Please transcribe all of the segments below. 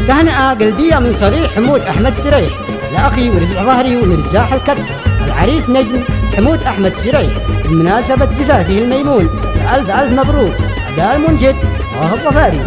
تهنئة قلبية من صريح حمود أحمد سريح لأخي ورزع ظهري ومرزاح الكت العريس نجم حمود أحمد سريح بمناسبة زفافه الميمون. ألف ألف مبروك. أداء المنجد طه الظفاري.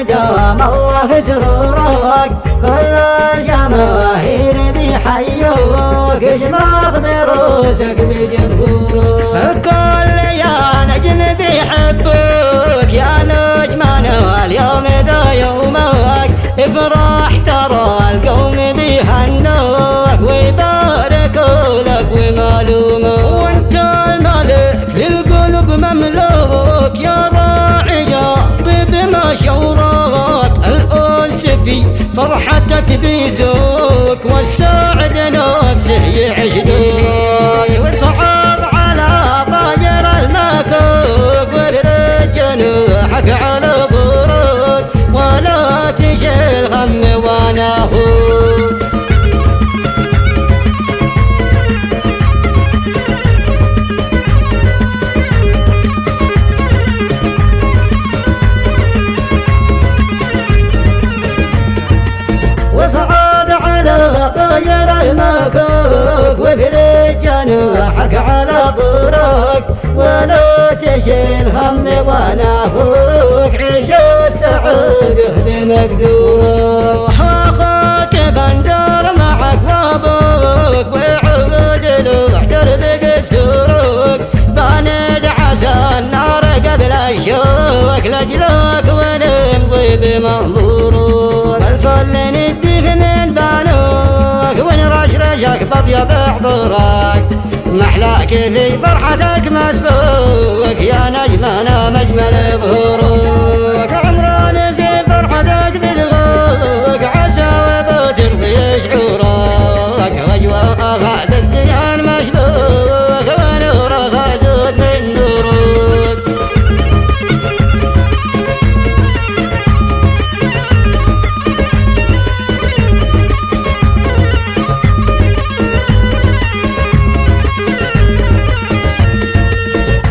دوام الله سرورك كل الجماهير بيحيوك اجمع بروسك بجمهورك فالكل يا نجم بيحبوك يا نجمنا اليوم ذا يومك افرح ترى القوم بيهنوك ويباركوا لك ومعلومك وانت الملك للقلوب مملوك يا راعي بما شورك الأنس في فرحتك بيزوك والساعد نفسه يعيش ليك وصعب على طاير المكوك وفرد جنوحك على ظهرك ولا تشيل هم وانا اخوك. وصعد على طاير المكوك وفرد جناحك على ظهرك ولا تشيل هم وانا اخوك عيش السعادة بمقدورك واخوك بندر معك وابوك ويعود الوحدة بدستورك باند عسى النار قبل الشوك لاجلك ونمضي بمنظورك الفل نديك من بانوك ونرشرشك بطيب عطرك محلاك في فرحتك مسبوك يا نجمنا مجمل ظهورك عمران في فرحتك بلغوك عسى وبترضي شعورك وجوه أخذك زيان مشبوك ونورك زود من نورك.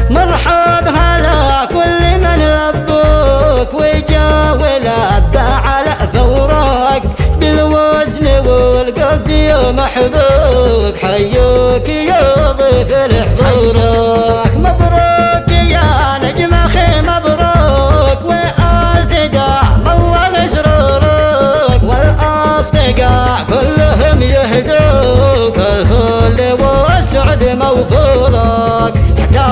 مرحب هلا كل من لبوك وجا ولبى على ثورك بالوزن والقفي محبوك حيوك يا ضيف الحضورك مبروك يا نجم اخي مبروك والف دعم الله سرورك والاصدقاء كلهم يهدوك الفل والسعد موفورك حتى